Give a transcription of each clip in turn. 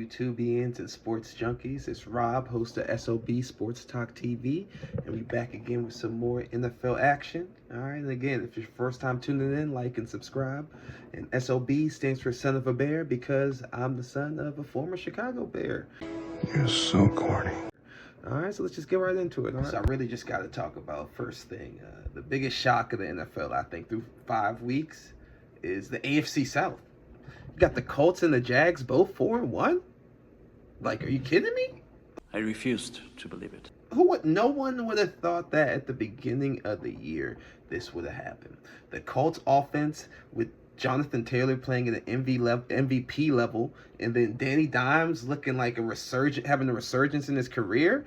YouTubians and sports junkies. It's Rob, host of S.O.B Sports Talk TV, and we back again with some more NFL action. All right, and again, if it's your first time tuning in, like and subscribe. And S.O.B stands for Son of a Bear because I'm the son of a former Chicago Bear. You're so corny. All right, so let's just get right into it. All right? So I really just got to talk about first thing. The biggest shock of the NFL, I think, through 5 weeks is the AFC South. You got the Colts and the Jags both 4-1. Like, are you kidding me? I refused to believe it. No one would have thought that at the beginning of the year this would have happened. The Colts offense with Jonathan Taylor playing at an MVP level, and then Danny Dimes looking like having a resurgence in his career.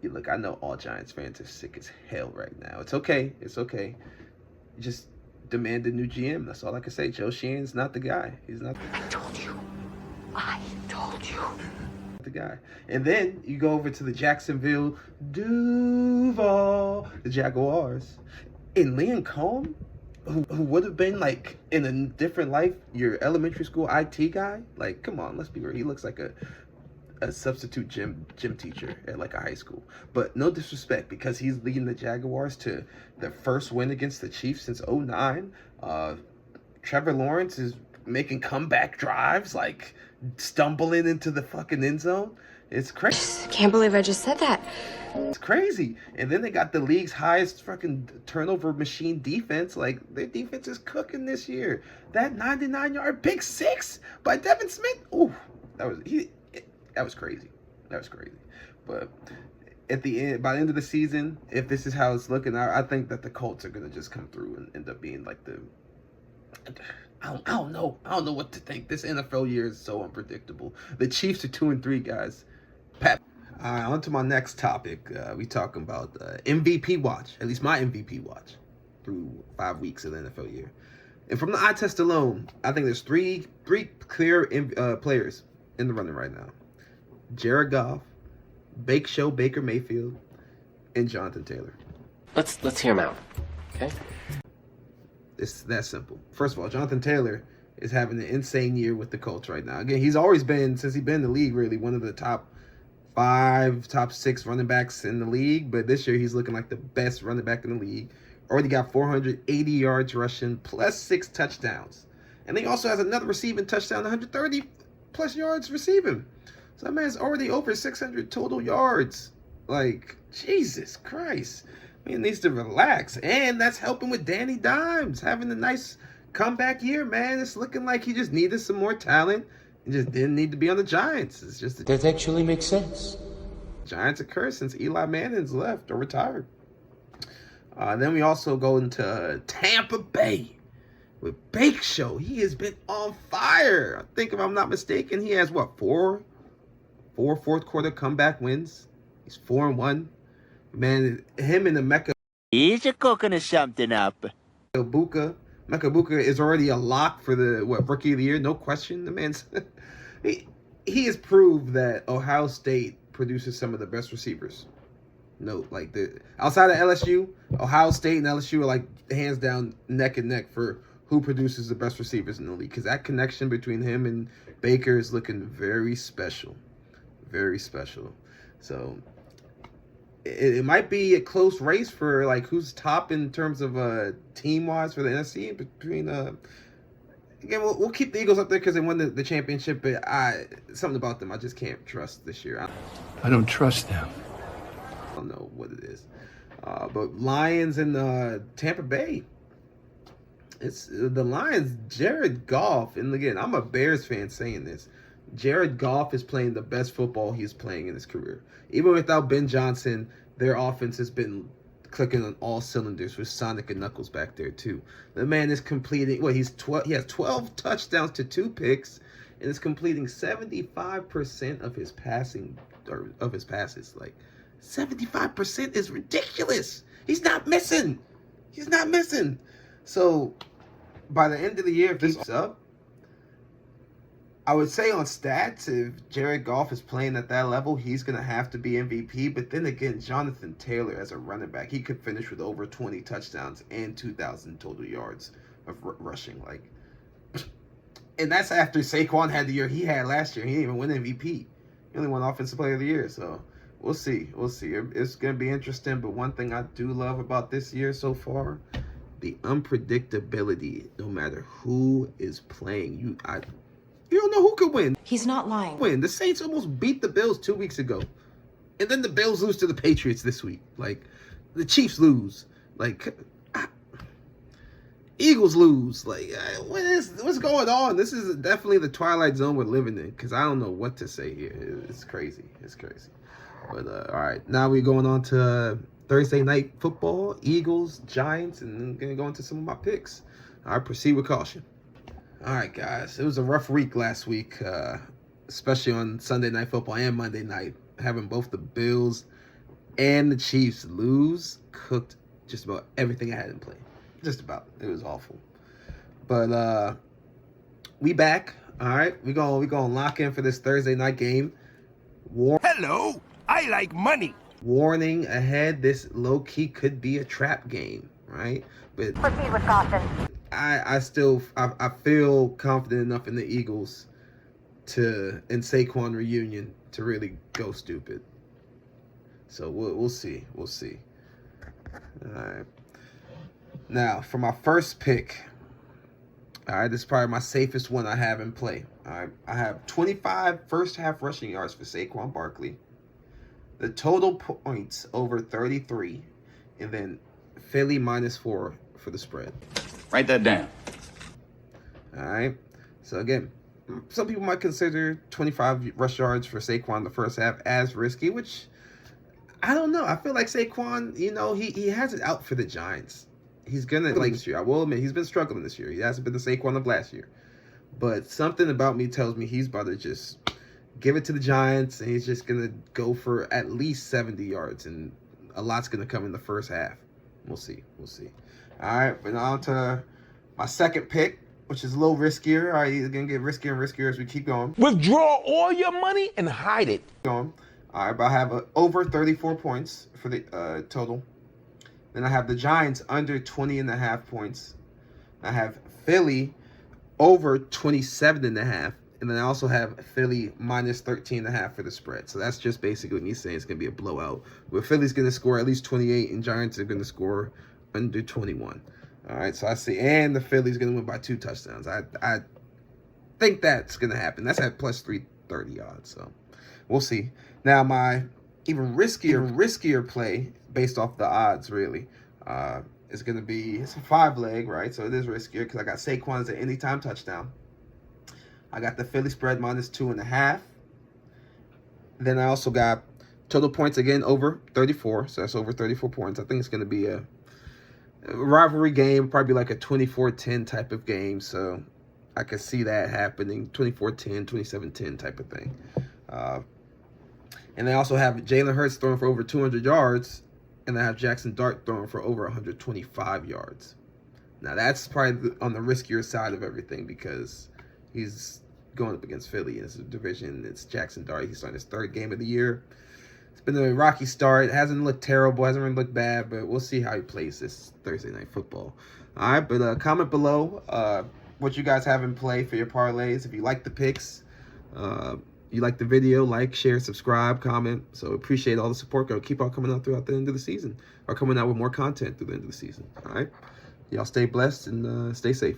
Look, I know all Giants fans are sick as hell right now. It's okay. It's okay. Just demand a new GM. That's all I can say. Joe Sheehan's not the guy. He's not the guy. I told you. The guy. And then you go over to the Jacksonville Duval, the Jaguars, and Liam Cohn, who would have been like in a different life your elementary school IT guy. Like, come on, let's be real. He looks like a substitute gym teacher at like a high school. But no disrespect, because he's leading the Jaguars to their first win against the Chiefs since 2009. Trevor Lawrence is making comeback drives, like stumbling into the fucking end zone. It's crazy. Can't believe I just said that. It's crazy. And then they got the league's highest fucking turnover machine defense. Like, their defense is cooking this year. That 99-yard pick six by Devin Smith. Ooh, that was crazy. That was crazy. But at the end, by the end of the season, if this is how it's looking, I think that the Colts are gonna just come through and end up being like the. I don't know what to think. This NFL year is so unpredictable. The Chiefs are 2-3, guys. Pat. All right, on to my next topic. We talking about MVP watch. At least my MVP watch through 5 weeks of the NFL year. And from the eye test alone, I think there's three clear players in the running right now: Jared Goff, Baker Mayfield, and Jonathan Taylor. Let's hear him out, okay? It's that simple. First of all, Jonathan Taylor is having an insane year with the Colts right now. Again, he's always been, since he's been in the league, really one of the top 5, top 6 running backs in the league. But this year, he's looking like the best running back in the league. Already got 480 yards rushing, plus 6 touchdowns. And he also has another receiving touchdown, 130 plus yards receiving. So that man's already over 600 total yards. Like, Jesus Christ. He needs to relax. And that's helping with Danny Dimes having a nice comeback year, man. It's looking like he just needed some more talent and just didn't need to be on the Giants. It's just That actually makes sense. Giants are cursed since Eli Manning's left or retired. Then we also go into Tampa Bay with Bake Show. He has been on fire. I think, if I'm not mistaken, he has four fourth quarter comeback wins. He's 4-1. Man, him and the Mecca. He's a cooking something up. Mecca Buka is already a lock for the rookie of the year, no question. The man's he has proved that Ohio State produces some of the best receivers. No, like outside of LSU, Ohio State and LSU are like hands down neck and neck for who produces the best receivers in the league, because that connection between him and Baker is looking very special. Very special. So it might be a close race for like who's top in terms of team-wise for the NFC between again, we'll keep the Eagles up there because they won the championship, but something about them I just can't trust this year. I don't trust them. I don't know what it is. But Lions and Tampa Bay. It's the Lions, Jared Goff, and again, I'm a Bears fan saying this. Jared Goff is playing the best football he's playing in his career. Even without Ben Johnson, their offense has been clicking on all cylinders with Sonic and Knuckles back there too. The man is completing he has 12 touchdowns to 2 picks and is completing 75% of his passes. Like, 75% is ridiculous. He's not missing. So by the end of the year, if this is up, I would say on stats, if Jared Goff is playing at that level, he's going to have to be MVP. But then again, Jonathan Taylor as a running back, he could finish with over 20 touchdowns and 2,000 total yards of rushing. Like, And that's after Saquon had the year he had last year. He didn't even win MVP. He only won Offensive Player of the Year. So we'll see. We'll see. It's going to be interesting. But one thing I do love about this year so far, the unpredictability. No matter who is playing, you don't know who could win. He's not lying. The Saints almost beat the Bills 2 weeks ago. And then the Bills lose to the Patriots this week. Like, the Chiefs lose. Like, Eagles lose. Like, what's going on? This is definitely the twilight zone we're living in, because I don't know what to say here. It's crazy. It's crazy. But, all right. Now we're going on to Thursday night football. Eagles, Giants, and I'm going to go into some of my picks. All right, proceed with caution. All right, guys. It was a rough week last week, especially on Sunday Night Football and Monday night. Having both the Bills and the Chiefs lose cooked just about everything I had in play. Just about. It was awful. But we back. All right. We gonna lock in for this Thursday night game. Hello. I like money. Warning ahead, this low-key could be a trap game, right? But Proceed with caution. I feel confident enough in the Eagles and Saquon reunion to really go stupid. So we'll see. We'll see. All right. Now, for my first pick, all right, this is probably my safest one I have in play. All right, I have 25 first-half rushing yards for Saquon Barkley. The total points over 33, and then Philly -4 for the spread. Write that down. All right. So, again, some people might consider 25 rush yards for Saquon the first half as risky, which I don't know. I feel like Saquon, he has it out for the Giants. He's going to, like, this year. I will admit, he's been struggling this year. He hasn't been the Saquon of last year. But something about me tells me he's about to just give it to the Giants, and he's just going to go for at least 70 yards, and a lot's going to come in the first half. We'll see. We'll see. All right, but on to my second pick, which is a little riskier. All right, he's going to get riskier and riskier as we keep going. Withdraw all your money and hide it. All right, but I have over 34 points for the total. Then I have the Giants under 20.5 points. I have Philly over 27.5. And then I also have Philly -13.5 for the spread. So that's just basically me saying it's going to be a blowout. Where Philly's going to score at least 28 and Giants are going to score under 21. All right, so I see. And the Philly's going to win by 2 touchdowns. I think that's going to happen. That's at plus 330 odds. So we'll see. Now, my even riskier play based off the odds, really, is going to be, it's a 5-leg, right? So it is riskier because I got Saquon as an anytime touchdown. I got the Philly spread -2.5. Then I also got total points again over 34. So that's over 34 points. I think it's going to be a rivalry game, probably like a 24-10 type of game. So I could see that happening, 24-10, 27-10 type of thing. And they also have Jalen Hurts throwing for over 200 yards. And I have Jackson Dart throwing for over 125 yards. Now that's probably on the riskier side of everything because he's going up against Philly in his division. It's Jackson Dart. He's starting his 3rd game of the year. It's been a rocky start. It hasn't looked terrible. Hasn't really looked bad, but we'll see how he plays this Thursday night football. All right, but comment below what you guys have in play for your parlays. If you like the picks, you like the video, like, share, subscribe, comment. So appreciate all the support. Go keep on coming out throughout the end of the season, or coming out with more content through the end of the season. All right, y'all stay blessed and stay safe.